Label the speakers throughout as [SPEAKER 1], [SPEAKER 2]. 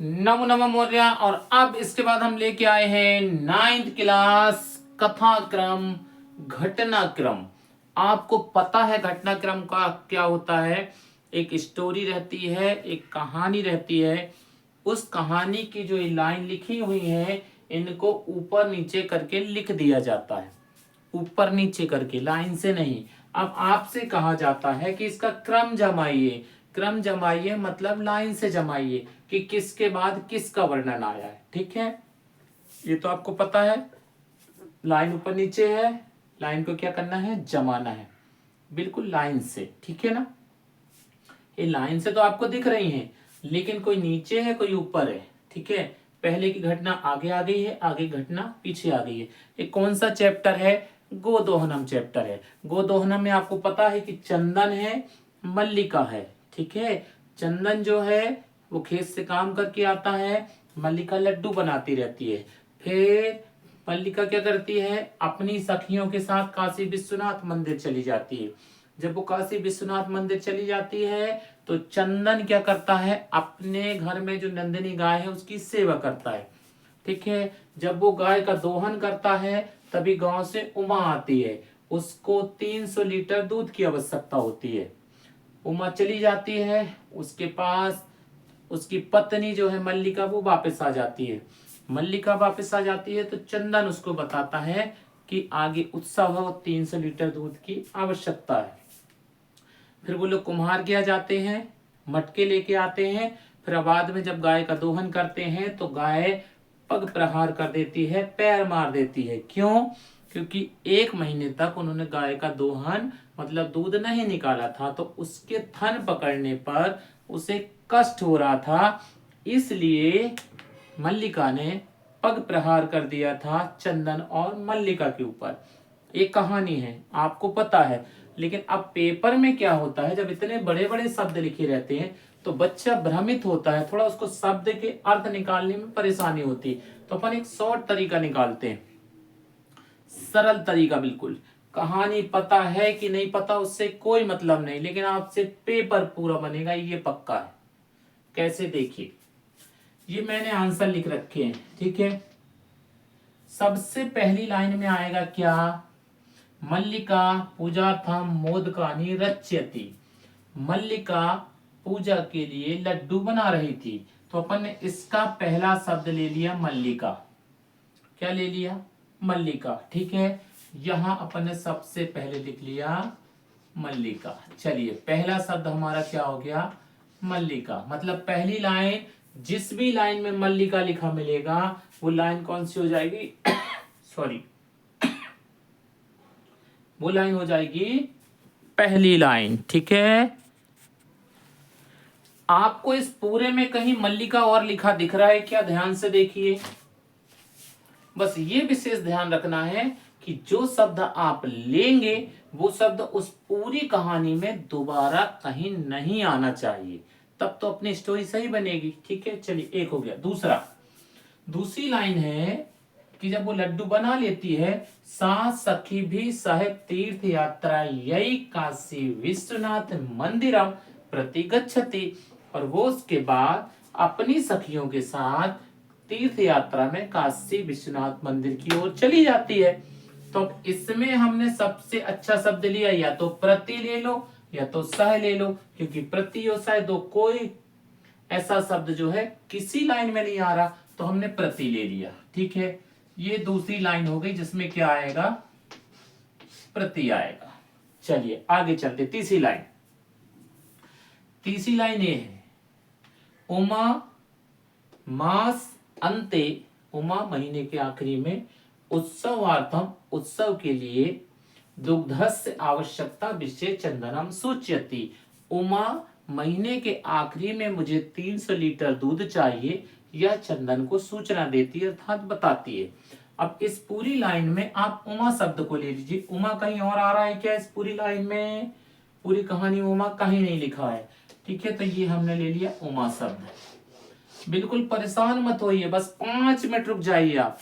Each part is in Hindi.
[SPEAKER 1] नमो नमः मौर्य। और अब इसके बाद हम लेके आए हैं 9th क्लास कथा क्रम घटनाक्रम। आपको पता है घटनाक्रम का क्या होता है? एक स्टोरी रहती है, एक कहानी रहती है। उस कहानी की जो लाइन लिखी हुई है इनको ऊपर नीचे करके लिख दिया जाता है, ऊपर नीचे करके, लाइन से नहीं। अब आपसे कहा जाता है कि इसका क्रम जमाइए। क्रम जमाइए मतलब लाइन से जमाइए कि किसके बाद किसका वर्णन आया है। ठीक है, ये तो आपको पता है। लाइन ऊपर नीचे है, लाइन को क्या करना है? जमाना है, बिल्कुल लाइन से। ठीक है ना? ये लाइन से तो आपको दिख रही है, लेकिन कोई नीचे है कोई ऊपर है। ठीक है, पहले की घटना आगे आ गई है, आगे घटना पीछे आ गई है। ये कौन सा चैप्टर है? गोदोहनम चैप्टर है। गोदोहनम में आपको पता है कि चंदन है, मल्लिका है। ठीक है, चंदन जो है वो खेत से काम करके आता है, मल्लिका लड्डू बनाती रहती है। फिर मल्लिका क्या करती है? अपनी सखियों के साथ काशी विश्वनाथ मंदिर चली जाती है। जब वो काशी विश्वनाथ मंदिर चली जाती है तो चंदन क्या करता है? अपने घर में जो नंदिनी गाय है उसकी सेवा करता है। ठीक है, जब वो गाय का दोहन करता है तभी गांव से उमा आती है। उसको 300 लीटर दूध की आवश्यकता होती है। उमा चली जाती है, उसके पास उसकी पत्नी जो है मल्लिका वो वापस आ जाती है। मल्लिका वापस आ जाती है तो चंदन उसको बताता है कि आगे उत्सव है, 300 लीटर दूध की आवश्यकता है। फिर वो लोग कुम्हार किया जाते हैं, मटके लेके आते हैं। फिर बाद में जब गाय का दोहन करते हैं तो गाय पग प्रहार कर देती है, पैर मार देती है। क्यों? क्योंकि 1 महीने तक उन्होंने गाय का दोहन मतलब दूध नहीं निकाला था, तो उसके थन पकड़ने पर उसे कष्ट हो रहा था, इसलिए मल्लिका ने पग प्रहार कर दिया था चंदन और मल्लिका के ऊपर। एक कहानी है, आपको पता है। लेकिन अब पेपर में क्या होता है, जब इतने बड़े बड़े शब्द लिखे रहते हैं तो बच्चा भ्रमित होता है, थोड़ा उसको शब्द के अर्थ निकालने में परेशानी होती है। तो अपन एक शॉर्ट तरीका निकालते हैं, सरल तरीका बिल्कुल। कहानी पता है कि नहीं पता उससे कोई मतलब नहीं, लेकिन आपसे पेपर पूरा बनेगा ये पक्का है। कैसे? देखिए, ये मैंने आंसर लिख रखे हैं। ठीक है, सबसे पहली लाइन में आएगा क्या? मल्लिका पूजार्थम मोदकानि रच्यति। मल्लिका पूजा के लिए लड्डू बना रही थी, तो अपन ने इसका पहला शब्द ले लिया मल्लिका। क्या ले लिया? मल्लिका। ठीक है, यहां अपन ने सबसे पहले लिख लिया मल्लिका। चलिए, पहला शब्द हमारा क्या हो गया? मल्लिका। मतलब पहली लाइन, जिस भी लाइन में मल्लिका लिखा मिलेगा वो लाइन कौन सी हो जाएगी? सॉरी, वो लाइन हो जाएगी पहली लाइन। ठीक है, आपको इस पूरे में कहीं मल्लिका और लिखा दिख रहा है क्या? ध्यान से देखिए, बस ये विशेष ध्यान रखना है कि जो शब्द आप लेंगे वो शब्द उस पूरी कहानी में दोबारा कहीं नहीं आना चाहिए, तब तो अपनी स्टोरी सही बनेगी। ठीक है, चलिए, एक हो गया। दूसरी लाइन है कि जब वो लड्डू बना लेती है, सात सखी भी साहेब तीर्थ यात्रा यही काशी विश्वनाथ मंदिरम प्रति गच्छति। और वो उसके बाद अपनी सखियों के साथ तीर्थ यात्रा में काशी विश्वनाथ मंदिर की ओर चली जाती है। तो इसमें हमने सबसे अच्छा शब्द लिया, या तो प्रति ले लो या तो सह ले लो, क्योंकि प्रति और सह दो कोई ऐसा शब्द जो है किसी लाइन में नहीं आ रहा, तो हमने प्रति ले लिया। ठीक है, ये दूसरी लाइन हो गई जिसमें क्या आएगा? प्रति आएगा। चलिए आगे चलते, तीसरी लाइन ये है, उमा मास अंते, उमा महीने के आखिरी में, उत्सवार्थम उत्सव के लिए, दुग्धस्य आवश्यकता विषय चंदनम सूच्यति। उमा महीने के आखिरी में मुझे 300 लीटर दूध चाहिए, यह चंदन को सूचना देती है, अर्थात बताती है। अब इस पूरी लाइन में आप उमा शब्द को ले लीजिए। उमा कहीं और आ रहा है क्या इस पूरी लाइन में? पूरी कहानी उमा कहीं नहीं लिखा है। ठीक है, तो ये हमने ले लिया उमा शब्द। बिल्कुल परेशान मत होइए, बस 5 मिनट रुक जाइए। आप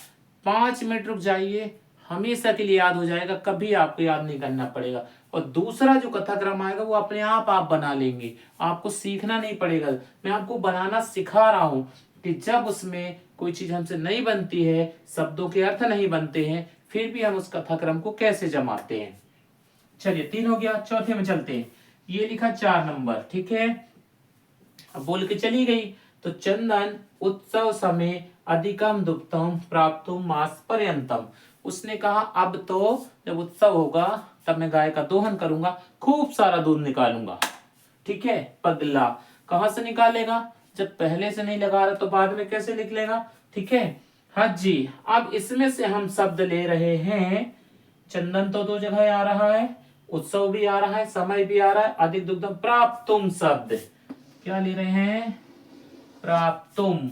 [SPEAKER 1] 5 मिनट रुक जाइए, हमेशा के लिए याद हो जाएगा, कभी आपको याद नहीं करना पड़ेगा। और दूसरा जो कथाक्रम आएगा वो अपने आप बना लेंगे, आपको सीखना नहीं पड़ेगा। मैं आपको बनाना सिखा रहा हूं, कि जब उसमें कोई चीज हमसे नहीं बनती है, शब्दों के अर्थ नहीं बनते हैं, फिर भी हम उस कथाक्रम को कैसे जमाते हैं। चलिए 3 हो गया, चौथे में चलते हैं। ये लिखा 4 नंबर, ठीक है। अब बोल के चली गई, तो चंदन उत्सव समय अधिकम दुग्धम प्राप्तुम मास पर्यंतम। उसने कहा अब तो जब उत्सव होगा तब मैं गाय का दोहन करूंगा, खूब सारा दूध निकालूंगा, ठीक है। पगला कहां से निकालेगा, जब पहले से नहीं लगा रहा तो बाद में कैसे लिख लेगा, ठीक है। हाँ जी, अब इसमें से हम शब्द ले रहे हैं, चंदन तो 2 जगह आ रहा है, उत्सव भी आ रहा है, समय भी आ रहा है, अधिक दुग्धम प्राप्तुम शब्द क्या ले रहे हैं, प्राप्तुम।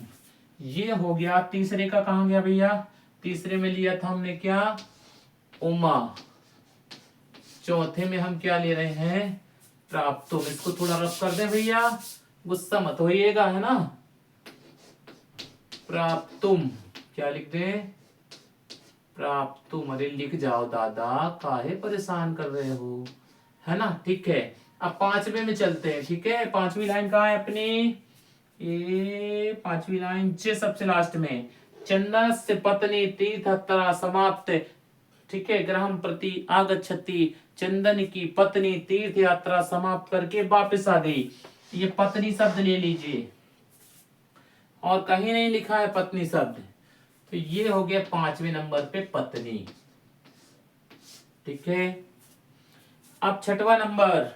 [SPEAKER 1] ये हो गया। तीसरे का कहां गया भैया, तीसरे में लिया था हमने क्या, उमा। चौथे में हम क्या ले रहे हैं, प्राप्तुम। इसको थोड़ा रफ कर दे भैया, गुस्सा मत होइएगा, है ना। प्राप्तुम क्या लिख दे, प्राप्तुम। अरे लिख जाओ दादा, काहे परेशान कर रहे हो, है ना, ठीक है। अब 5वें में चलते हैं, ठीक है। 5वीं लाइन कहाँ है अपनी, ये 5वीं लाइन जे सबसे लास्ट में, चंदन से पत्नी तीर्थयात्रा समाप्त, ठीक है। ग्रहम प्रति आगच्छति, चंदन की पत्नी तीर्थ यात्रा समाप्त करके वापस आ गई। ये पत्नी शब्द ले लीजिए, और कहीं नहीं लिखा है पत्नी शब्द, तो ये हो गया 5वें नंबर पे पत्नी, ठीक है। अब 6वां नंबर,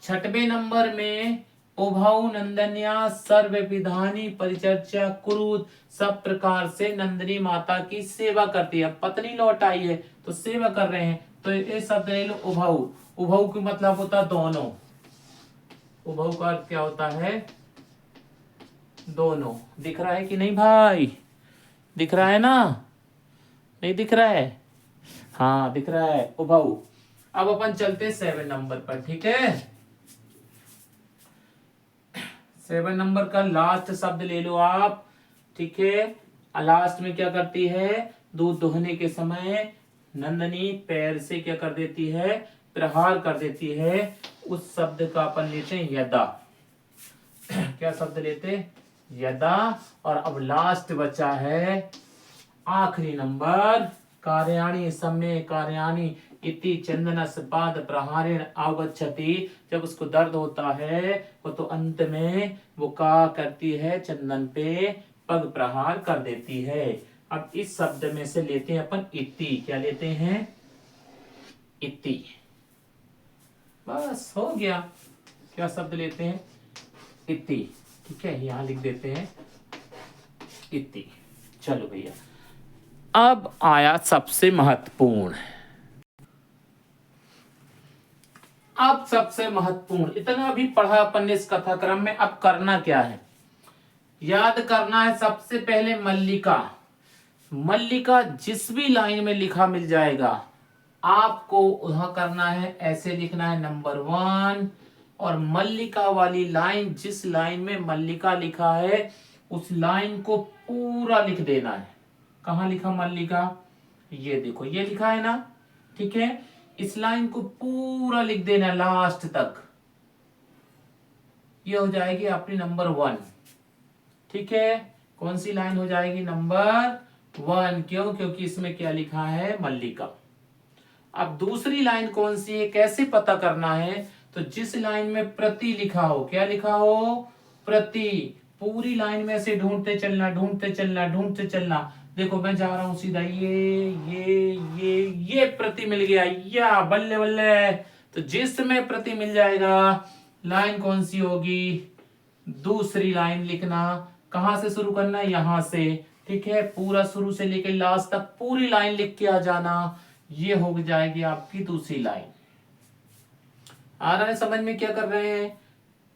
[SPEAKER 1] 6वें नंबर में उभौ नंदन्या सर्व विधानी परिचर्चा कुरुत, सब प्रकार से नंदिनी माता की सेवा करती है। पत्नी लौट आई है तो सेवा कर रहे हैं, तो ये शब्द ले लो उभौ। उभौ का मतलब होता है दोनों, उभौ का अर्थ क्या होता है, दोनों। दिख रहा है कि नहीं भाई, दिख रहा है ना, नहीं दिख रहा है, हाँ दिख रहा है, उभौ। अब अपन चलते 7 नंबर पर, ठीक है। 7 नंबर का लास्ट शब्द ले लो आप, ठीक है। लास्ट में क्या करती है, दूध दोहने के समय नंदनी पैर से क्या कर देती है, प्रहार कर देती है। उस शब्द का अपन लेते हैं यदा। क्या शब्द लेते, यदा। और अब लास्ट बचा है आखिरी नंबर, कार्याणि समय कार्याणि इति चंदनस पाद प्रहारेण अवगच्छति। जब उसको दर्द होता है वो तो अंत में वो क्या करती है, चंदन पे पग प्रहार कर देती है। अब इस शब्द में से लेते हैं अपन इति। क्या लेते हैं, इति। बस हो गया। क्या शब्द लेते हैं, इति, ठीक है। यहां लिख देते हैं इति। चलो भैया, अब आया सबसे महत्वपूर्ण, अब सबसे महत्वपूर्ण। इतना भी पढ़ा अपन ने इस कथाक्रम में, अब करना क्या है, याद करना है। सबसे पहले मल्लिका, मल्लिका जिस भी लाइन में लिखा मिल जाएगा आपको वहां करना है, ऐसे लिखना है नंबर 1। और मल्लिका वाली लाइन, जिस लाइन में मल्लिका लिखा है उस लाइन को पूरा लिख देना है। कहां लिखा मल्लिका, ये देखो ये लिखा है ना, ठीक है। इस लाइन को पूरा लिख देना लास्ट तक, ये हो जाएगी आपकी नंबर 1, ठीक है। कौन सी लाइन हो जाएगी, नंबर 1। क्यों, क्योंकि इसमें क्या लिखा है, मल्लिका। अब दूसरी लाइन कौन सी है, कैसे पता करना है, तो जिस लाइन में प्रति लिखा हो, क्या लिखा हो, प्रति। पूरी लाइन में से ढूंढते चलना, ढूंढते चलना, ढूंढते चलना। देखो मैं जा रहा हूं सीधा, ये प्रति मिल गया, या बल्ले बल्ले। तो जिसमें प्रति मिल जाएगा, लाइन कौन सी होगी, दूसरी लाइन लिखना। कहां से शुरू करना है, यहां से, ठीक है। पूरा शुरू से लेकर लास्ट तक पूरी लाइन लिख के आ जाना, ये हो जाएगी आपकी दूसरी लाइन। आ रहा है समझ में क्या कर रहे हैं,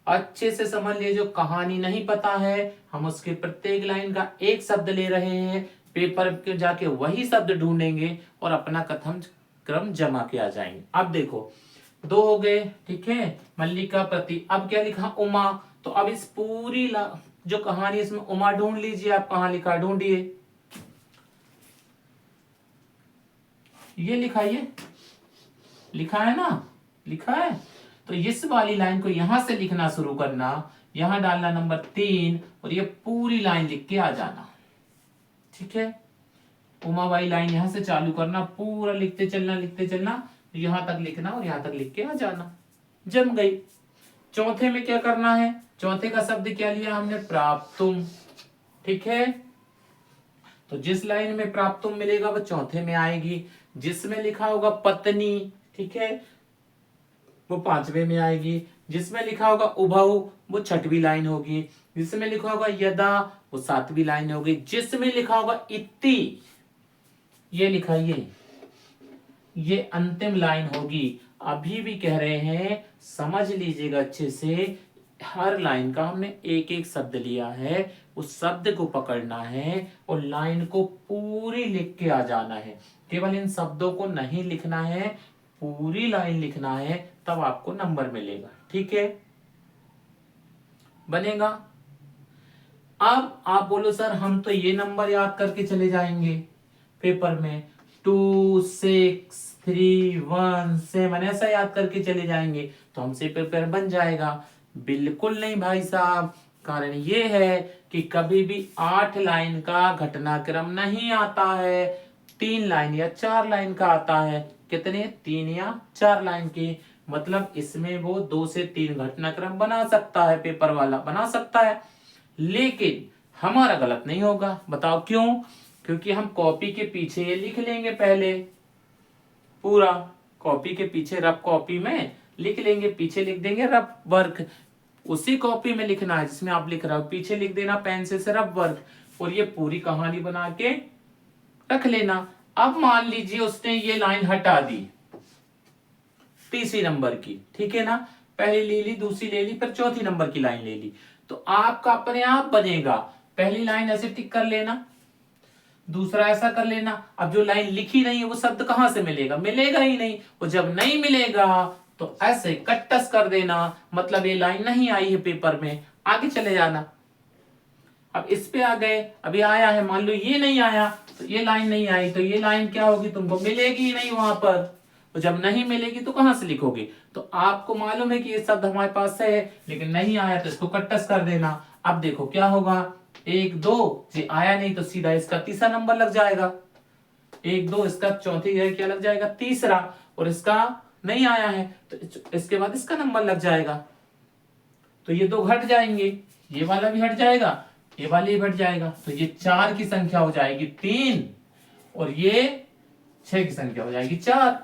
[SPEAKER 1] अच्छे से समझ लिए। जो कहानी नहीं पता है, हम उसके प्रत्येक लाइन का एक शब्द ले रहे हैं, पेपर पे जाके वही शब्द ढूंढेंगे और अपना कथन क्रम जमा के आ जाएंगे। अब देखो 2 हो गए, ठीक है, मल्लिका प्रति। अब क्या लिखा, उमा। तो अब इस पूरी जो कहानी इसमें उमा ढूंढ लीजिए आप, कहां लिखा ढूंढिए, ये लिखा, ये लिखा है ना, लिखा है। तो इस वाली लाइन को यहां से लिखना शुरू करना, यहां डालना नंबर 3 और ये पूरी लाइन लिख के आ जाना। ठीक है, उमाबाई लाइन यहां से चालू करना, पूरा लिखते चलना, यहां तक लिखना और यहां तक लिख के आ जाना। जम गई। चौथे में क्या करना है, चौथे का शब्द क्या लिया हमने, प्राप्तुम। ठीक है, तो जिस लाइन में प्राप्तुम मिलेगा वो चौथे में आएगी, जिसमें लिखा होगा पत्नी, ठीक है, वो 5वें में आएगी, जिसमें लिखा होगा उभौ वो 6वीं लाइन होगी, जिसमें लिखा होगा यदा वो 7वीं लाइन होगी, जिसमें लिखा होगा इति, ये लिखा ये अंतिम लाइन होगी। अभी भी कह रहे हैं, समझ लीजिएगा अच्छे से, हर लाइन का हमने एक एक शब्द लिया है, उस शब्द को पकड़ना है और लाइन को पूरी लिख के आ जाना है। केवल इन शब्दों को नहीं लिखना है, पूरी लाइन लिखना है, तब आपको नंबर मिलेगा। ठीक है, बनेगा। अब आप बोलो सर हम तो ये नंबर याद करके चले जाएंगे पेपर में, 2 6 3 1 7 ऐसा याद करके चले जाएंगे तो हमसे पेपर बन जाएगा। बिल्कुल नहीं भाई साहब, कारण ये है कि कभी भी 8 लाइन का घटनाक्रम नहीं आता है, 3 लाइन या 4 लाइन का आता है। कितने, 3 या 4 लाइन की, मतलब इसमें वो 2 से 3 घटनाक्रम बना सकता है, पेपर वाला बना सकता है, लेकिन हमारा गलत नहीं होगा। बताओ क्यों, क्योंकि हम कॉपी के पीछे ये लिख लेंगे, पहले पूरा कॉपी के पीछे रफ कॉपी में लिख लेंगे, पीछे लिख देंगे रफ वर्क, उसी कॉपी में लिखना है जिसमें आप लिख रहे हो, पीछे लिख देना पेंसिल से रफ वर्क, और ये पूरी कहानी बना के रख लेना। अब मान लीजिए उसने ये लाइन हटा दी 3वीं नंबर की, ठीक है ना, पहली ले ली, दूसरी ले ली, फिर 4थी नंबर की लाइन ले ली, तो आपका अपने आप बनेगा, पहली लाइन ऐसे टिक कर लेना, दूसरा ऐसा कर लेना। अब जो लाइन लिखी नहीं है वो शब्द कहां से मिलेगा, मिलेगा ही नहीं, और जब नहीं मिलेगा तो ऐसे कट्टस कर देना, मतलब ये लाइन नहीं आई है पेपर में, आगे चले जाना। अब इस पे आ गए, अभी आया है, मान लो ये नहीं आया तो ये लाइन नहीं आई, तो ये लाइन क्या होगी, तुमको मिलेगी ही नहीं वहां पर, तो जब नहीं मिलेगी तो कहां से लिखोगे। तो आपको मालूम है कि ये शब्द हमारे पास है लेकिन नहीं आया तो इसको कट्टस कर देना। अब देखो क्या होगा, 1 2 ये आया नहीं तो सीधा इसका तीसरा नंबर लग जाएगा, 1 2 इसका चौथी जगह क्या लग जाएगा, तीसरा, और इसका नहीं आया है तो इसके बाद इसका नंबर लग जाएगा, तो ये 2 घट जाएंगे, ये वाला भी हट जाएगा, ये वाला भी हट जाएगा, तो ये 4 की संख्या हो जाएगी 3 और ये 6 की संख्या हो जाएगी 4।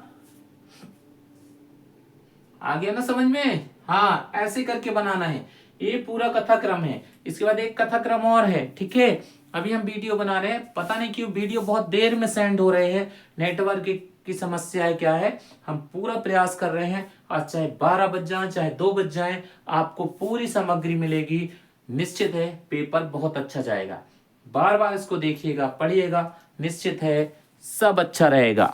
[SPEAKER 1] आ गया ना समझ में। हाँ, ऐसे करके बनाना है, ये पूरा कथाक्रम है। इसके बाद एक कथाक्रम और है, ठीक है, अभी हम वीडियो बना रहे हैं, पता नहीं क्यों वीडियो बहुत देर में सेंड हो रहे हैं, नेटवर्क की समस्या है क्या है, हम पूरा प्रयास कर रहे हैं, आज चाहे 12 बज जाए चाहे 2 बज जाए, आपको पूरी सामग्री मिलेगी, निश्चित है पेपर बहुत अच्छा जाएगा। बार बार इसको देखिएगा, पढ़िएगा, निश्चित है सब अच्छा रहेगा।